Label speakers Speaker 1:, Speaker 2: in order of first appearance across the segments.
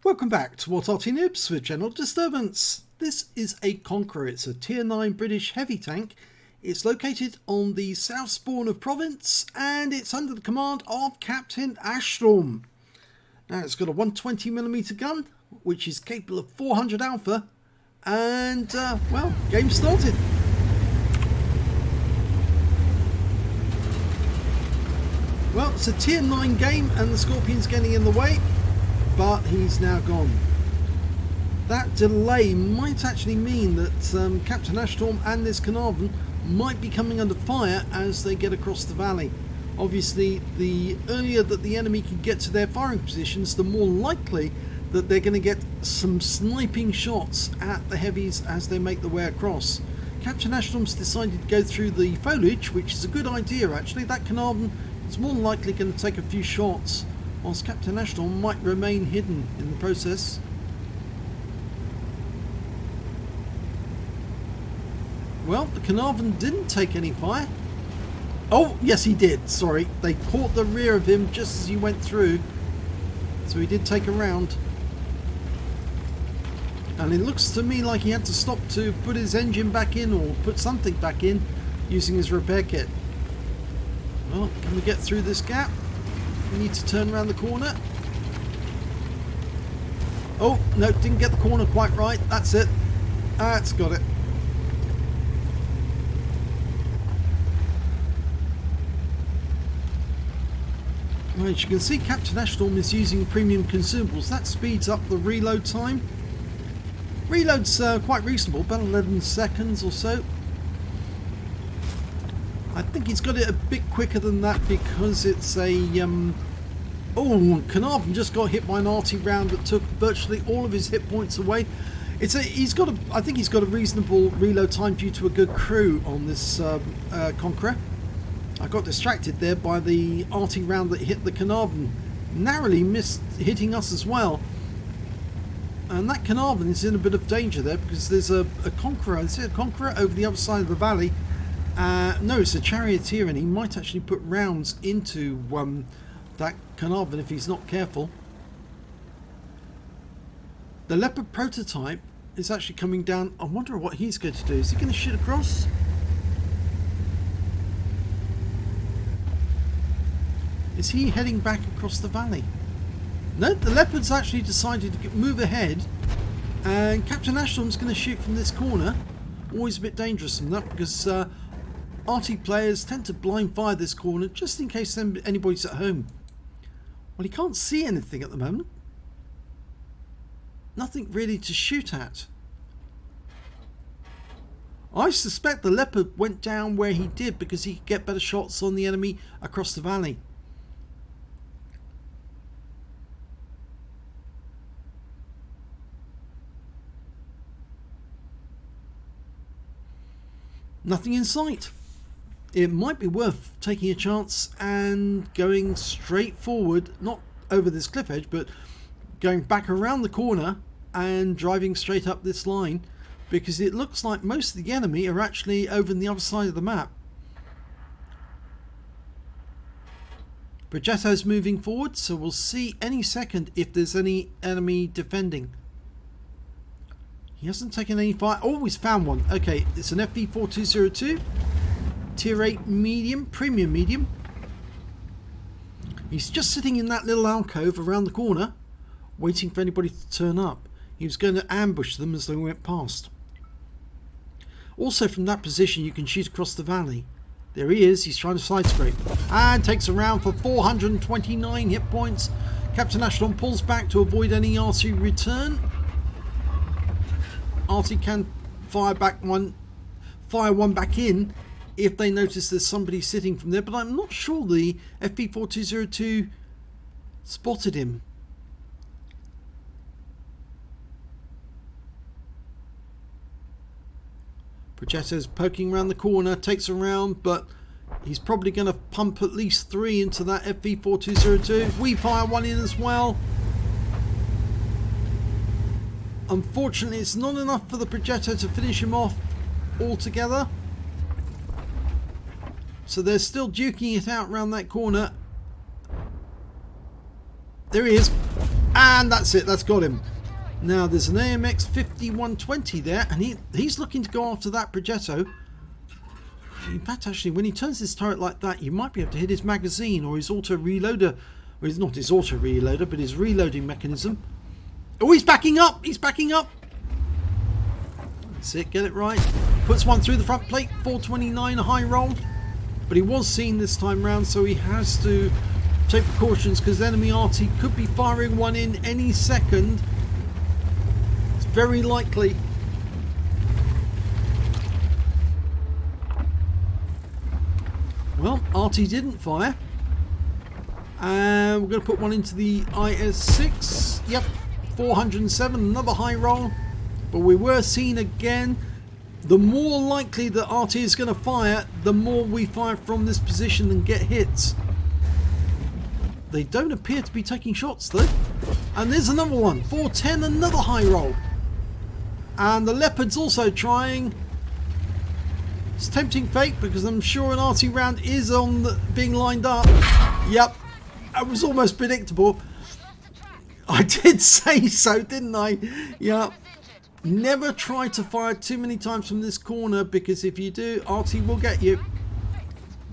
Speaker 1: Welcome back to what Arty Noobs with General Disturbance. This is a Conqueror. It's a tier 9 British heavy tank. It's located on the south spawn of Province and it's under the command of Captain Ashstorm. Now it's got a 120mm gun which is capable of 400 alpha and well, game started. Well, it's a tier 9 game and the Scorpion's getting in the way. But he's now gone. That delay might actually mean that Captain Ashstorm and this Carnarvon might be coming under fire as they get across the valley. Obviously, the earlier that the enemy can get to their firing positions, the more likely that they're going to get some sniping shots at the heavies as they make the way across. Captain Ashstorm's decided to go through the foliage, which is a good idea actually. That Carnarvon is more than likely going to take a few shots, whilst Captain Ashstorm might remain hidden in the process. Well, the Carnarvon didn't take any fire. Oh, yes he did, sorry. They caught the rear of him just as he went through. So he did take a round. And it looks to me like he had to stop to put his engine back in or put something back in using his repair kit. Well, can we get through this gap? We need to turn around the corner. Oh, no, didn't get the corner quite right. That's it. That's got it. Right, as you can see, Captain Ashstorm is using premium consumables. That speeds up the reload time. Reload's quite reasonable, about 11 seconds or so. I think he's got it a bit quicker than that because it's a oh, Carnarvon just got hit by an Arty round that took virtually all of his hit points away. I think he's got a reasonable reload time due to a good crew on this Conqueror. I got distracted there by the Arty round that hit the Carnarvon. Narrowly missed hitting us as well. And that Carnarvon is in a bit of danger there because there's a Conqueror. Is it a Conqueror over the other side of the valley? No, it's a charioteer and he might actually put rounds into that Carnarvon if he's not careful. The Leopard prototype is actually coming down. I wonder what he's going to do. Is he going to shoot across? Is he heading back across the valley? No, the Leopard's actually decided to move ahead and Captain Ashstorm's going to shoot from this corner. Always a bit dangerous from that because Arty players tend to blind fire this corner just in case anybody's at home. Well, he can't see anything at the moment. Nothing really to shoot at. I suspect the Leopard went down where he did because he could get better shots on the enemy across the valley. Nothing in sight. It might be worth taking a chance and going straight forward, not over this cliff edge, but going back around the corner and driving straight up this line, because it looks like most of the enemy are actually over on the other side of the map. Progetto's moving forward, so we'll see any second if there's any enemy defending. He hasn't taken any fire. Oh, he's found one. Okay, it's an FV4202. Tier 8 medium, premium medium. He's just sitting in that little alcove around the corner, waiting for anybody to turn up. He was going to ambush them as they went past. Also from that position you can shoot across the valley. There he is, he's trying to side scrape. And takes a round for 429 hit points. Captain Ashstorm pulls back to avoid any Arty return. Arty can fire one back in if they notice there's somebody sitting from there, but I'm not sure the FV4202 spotted him. Progetto's poking around the corner, takes a round, but he's probably going to pump at least 3 into that FV4202. We fire one in as well. Unfortunately, it's not enough for the Progetto to finish him off altogether. So they're still duking it out around that corner. There he is. And that's it, that's got him. Now there's an AMX 5120 there, and he's looking to go after that Progetto. In fact, actually, when he turns his turret like that, you might be able to hit his magazine or his auto reloader. Well, it's not his auto reloader, but his reloading mechanism. Oh, he's backing up! He's backing up! That's it, get it right. Puts one through the front plate, 429, a high roll. But he was seen this time round, so he has to take precautions because enemy Arty could be firing one in any second. It's very likely. Well, Arty didn't fire. And we're going to put one into the IS-6. Yep, 407, another high roll. But we were seen again. The more likely that Arty is going to fire, the more we fire from this position and get hits. They don't appear to be taking shots though. And there's another one, 410, another high roll. And the Leopard's also trying. It's tempting fate because I'm sure an Arty round is on being lined up. Yep, that was almost predictable. I did say so, didn't I? Yeah. Never try to fire too many times from this corner because if you do, Arty will get you.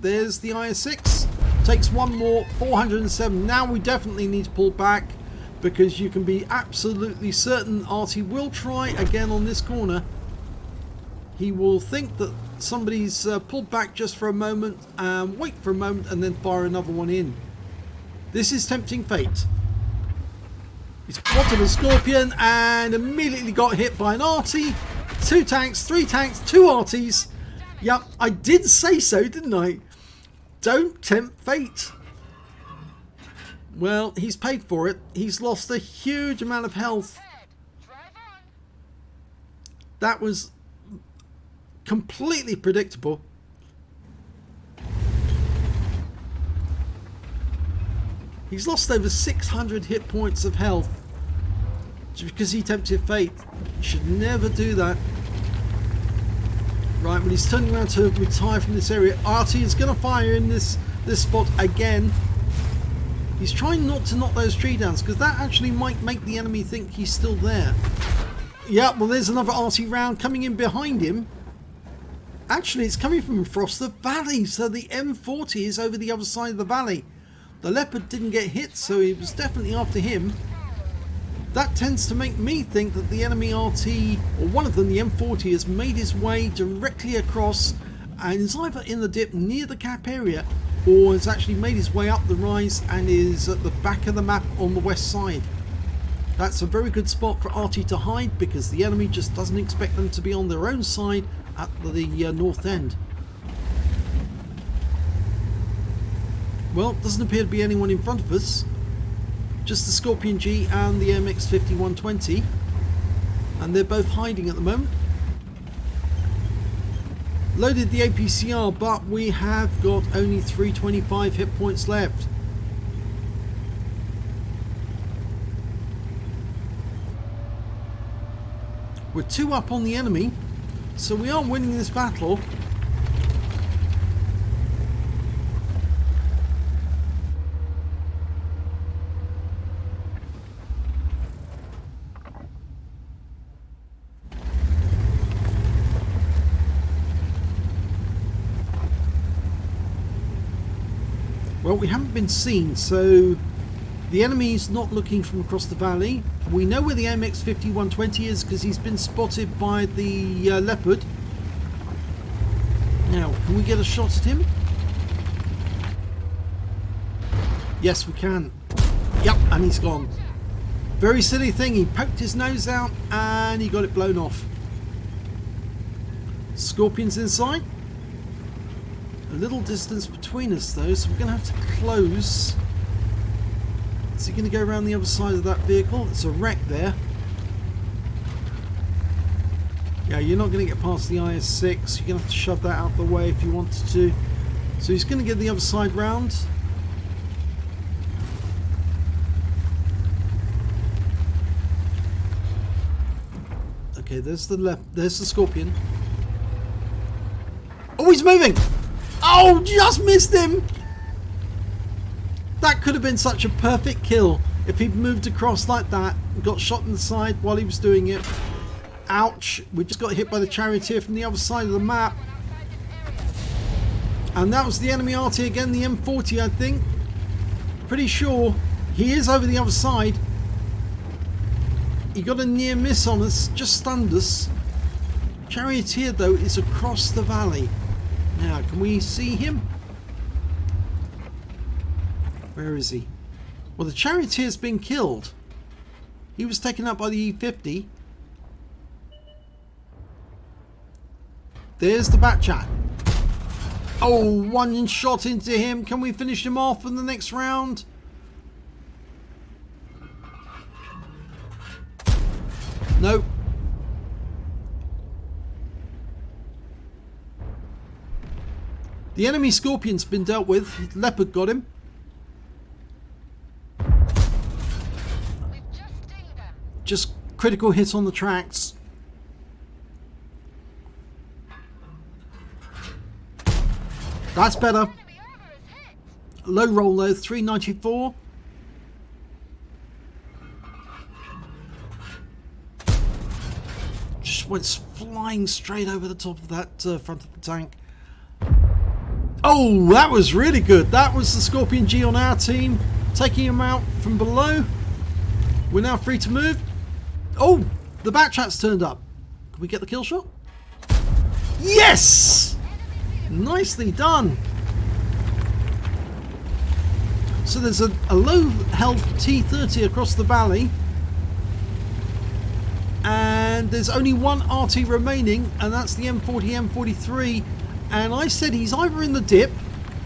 Speaker 1: There's the IS-6. Takes one more, 407. Now we definitely need to pull back because you can be absolutely certain Arty will try again on this corner. He will think that somebody's pulled back just for a moment and wait for a moment and then fire another one in. This is tempting fate. He spotted a Scorpion and immediately got hit by an Arty. 2 tanks, 3 tanks, 2 Artys. Yep, I did say so, didn't I? Don't tempt fate. Well, he's paid for it. He's lost a huge amount of health. That was completely predictable. He's lost over 600 hit points of health just because he tempted fate. You should never do that. Right, when he's turning around to retire from this area, Arty is going to fire in this spot again. He's trying not to knock those tree downs because that actually might make the enemy think he's still there. Yeah, well there's another Arty round coming in behind him. Actually, it's coming from across the valley, so the M40 is over the other side of the valley. The Leopard didn't get hit, so he was definitely after him. That tends to make me think that the enemy Arty, or one of them, the M40, has made his way directly across and is either in the dip near the cap area or has actually made his way up the rise and is at the back of the map on the west side. That's a very good spot for Arty to hide because the enemy just doesn't expect them to be on their own side at the north end. Well, doesn't appear to be anyone in front of us. Just the Scorpion G and the MX 5120. And they're both hiding at the moment. Loaded the APCR, but we have got only 325 hit points left. We're 2 up on the enemy, so we are winning this battle. Well, we haven't been seen, so the enemy's not looking from across the valley. We know where the MX 5120 is because he's been spotted by the Leopard. Now, can we get a shot at him? Yes, we can. Yep, and he's gone. Very silly thing, he poked his nose out and he got it blown off. Scorpion's inside. A little distance between us though, so we're going to have to close. Is he going to go around the other side of that vehicle? It's a wreck there. Yeah, you're not going to get past the IS-6. You're going to have to shove that out the way if you wanted to. So he's going to get the other side round. Okay, there's the Scorpion. Oh, he's moving! Oh, just missed him! That could have been such a perfect kill. if he'd moved across like that, got shot in the side while he was doing it. Ouch, we just got hit by the charioteer from the other side of the map. And that was the enemy Arty again, the M40 I think. Pretty sure he is over the other side. He got a near miss on us, just stunned us. Charioteer though is across the valley. Now can we see him? Where is he? Well, the charioteer's been killed. He was taken out by the E50. There's the Batchat. Oh, one shot into him. Can we finish him off in the next round? Nope. The enemy Scorpion's been dealt with. Leopard got him. Just critical hit on the tracks. That's better. Low roll though, 394. Just went flying straight over the top of that front of the tank. Oh, that was really good. That was the Scorpion G on our team, taking him out from below. We're now free to move. Oh, the Batchat's turned up. Can we get the kill shot? Yes! Nicely done. So there's a low health T30 across the valley. And there's only one Arty remaining, and that's the M40, M43. And I said he's either in the dip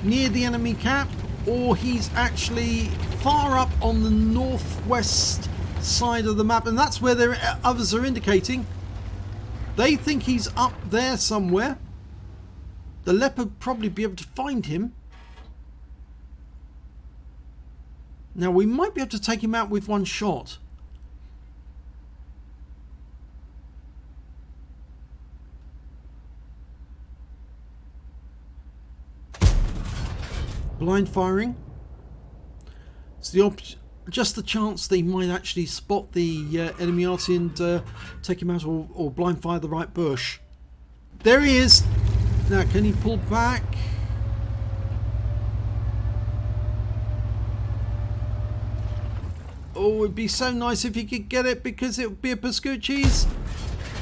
Speaker 1: near the enemy cap, or he's actually far up on the northwest side of the map, and that's where others are indicating. They think he's up there somewhere. The Leopard probably be able to find him. Now we might be able to take him out with one shot. Blind firing. It's just the chance they might actually spot the enemy Arty and take him out, or blind fire the right bush. There he is. Now can he pull back? Oh, it'd be so nice if he could get it, because it would be a Pascucci's.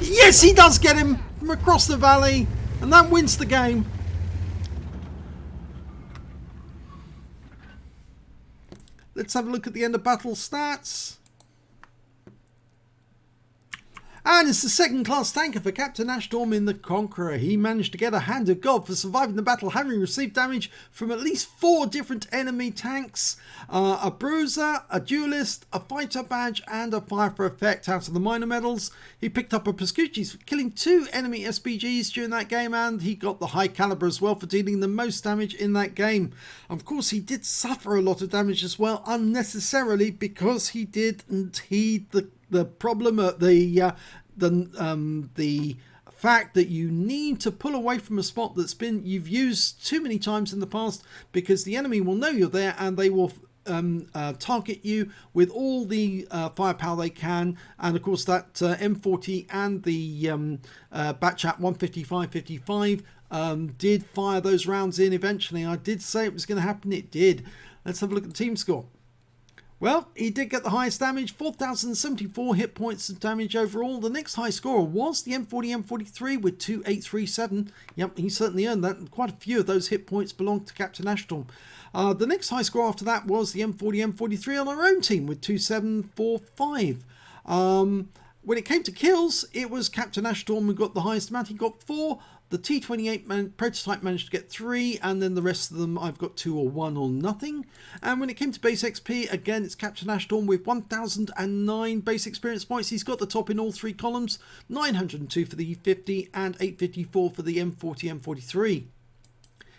Speaker 1: Yes, he does get him from across the valley, and that wins the game. Let's have a look at the end of battle stats. And it's the second class tanker for Captain Ashtorm in the Conqueror. He managed to get a hand of God for surviving the battle, having received damage from at least 4 different enemy tanks, a bruiser, a duelist, a fighter badge, and a fire for effect out of the minor medals. He picked up a Pascucci's, killing 2 enemy SPGs during that game, and he got the high caliber as well for dealing the most damage in that game. Of course, he did suffer a lot of damage as well, unnecessarily, because he didn't heed the problem, the fact that you need to pull away from a spot you've used too many times in the past, because the enemy will know you're there and they will target you with all the firepower they can. And of course that M40 and the Batchat 155-55 did fire those rounds in eventually. I did say it was going to happen. It did. Let's have a look at the team score. Well, he did get the highest damage, 4,074 hit points of damage overall. The next high scorer was the M40 M43 with 2,837. Yep, he certainly earned that. Quite a few of those hit points belonged to Captain Ashtorm. The next high score after that was the M40 M43 on our own team with 2,745. When it came to kills, it was Captain Ashtorm who got the highest amount. He got 4. The T28 prototype managed to get 3, and then the rest of them I've got 2 or 1 or nothing. And when it came to base XP, again it's Captain Ashtorm with 1,009 base experience points. He's got the top in all 3 columns, 902 for the E50 and 854 for the M40 M43.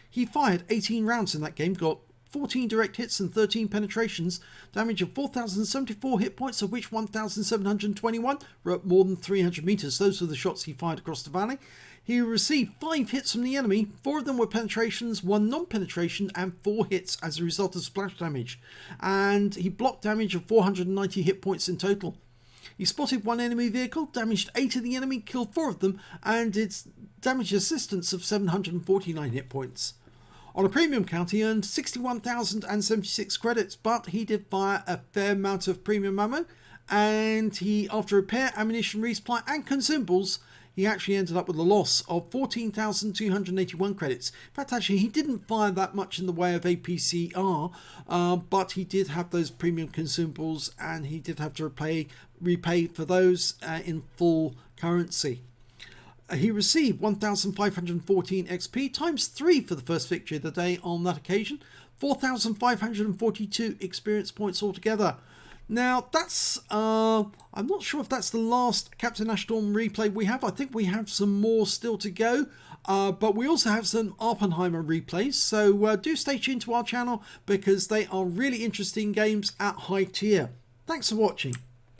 Speaker 1: He fired 18 rounds in that game, got 14 direct hits and 13 penetrations, damage of 4,074 hit points, of which 1,721 were at more than 300 meters. Those were the shots he fired across the valley. He received 5 hits from the enemy, 4 of them were penetrations, 1 non-penetration, and 4 hits as a result of splash damage. And he blocked damage of 490 hit points in total. He spotted 1 enemy vehicle, damaged 8 of the enemy, killed 4 of them, and did damage assistance of 749 hit points. On a premium count, he earned 61,076 credits, but he did fire a fair amount of premium ammo, and he, after repair, ammunition resupply, and consumables, he actually ended up with a loss of 14,281 credits. In fact, actually, he didn't fire that much in the way of APCR, but he did have those premium consumables, and he did have to repay for those in full currency. He received 1,514 XP times 3 for the first victory of the day on that occasion, 4,542 experience points altogether. Now, that's, I'm not sure if that's the last Captain Ash Storm replay we have. I think we have some more still to go, but we also have some Oppenheimer replays, so do stay tuned to our channel because they are really interesting games at high tier. Thanks for watching.